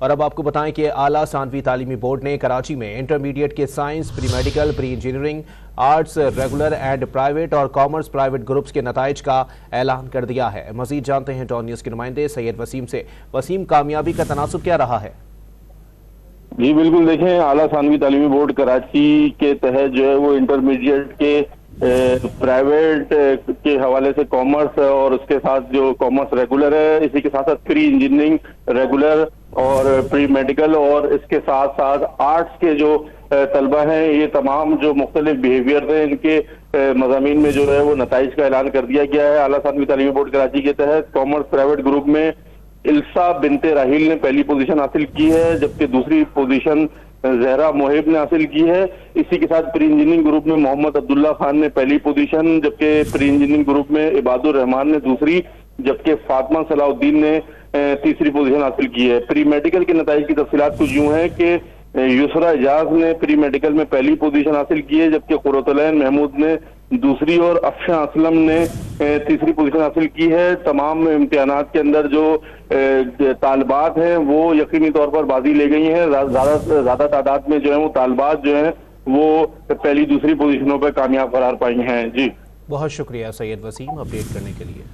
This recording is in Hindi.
और अब आपको बताएं कि आला सानवी तालीमी बोर्ड ने कराची में इंटरमीडिएट के science, pre medical, pre engineering, arts regular and private और कॉमर्स प्राइवेट ग्रुप्स के नताइज का ऐलान कर दिया है। मजीद जानते हैं डॉन न्यूज़ के नुमाइंदे सैयद वसीम से। वसीम, कामयाबी का तनासुब क्या रहा है? जी बिल्कुल, देखें, आला सानवी तालीमी बोर्ड कराची के तहत जो है वो इंटरमीडिएट के प्राइवेट के हवाले से कॉमर्स और उसके साथ जो कॉमर्स रेगुलर है, इसी के साथ साथ प्री इंजीनियरिंग रेगुलर और प्री मेडिकल और इसके साथ साथ आर्ट्स के जो तलबा हैं, ये तमाम जो मुख्तलिफ बिहेवियर थे इनके मज़ामीन में जो है वो नताइज का ऐलान कर दिया गया है। आला सानवी तालीमी बोर्ड कराची के तहत कॉमर्स प्राइवेट ग्रुप में इल्सा बिनते राहिल ने पहली पोजीशन हासिल की है, जबकि दूसरी पोजीशन जहरा मोहिब ने हासिल की है। इसी के साथ प्री इंजीनियरिंग ग्रुप में मोहम्मद अब्दुल्ला खान ने पहली पोजीशन, जबकि प्री इंजीनियरिंग ग्रुप में इबादुर रहमान ने दूसरी, जबकि फातिमा सलाउद्दीन ने तीसरी पोजीशन हासिल की है। प्री मेडिकल के नताइज की तफसीलात कुछ यूं है कि युसरा एजाज ने प्री मेडिकल में पहली पोजीशन हासिल की है, जबकि खुरतुलैन महमूद ने दूसरी और अफशा असलम ने तीसरी पोजीशन हासिल की है। तमाम इम्तिहानात के अंदर जो तालिबात हैं वो यकीनी तौर पर बाजी ले गई हैं। ज्यादा तादाद में जो है वो तालिबात जो है वो पहली दूसरी पोजीशनों पर कामयाब करार पाई हैं। जी बहुत शुक्रिया सैयद वसीम अपडेट करने के लिए।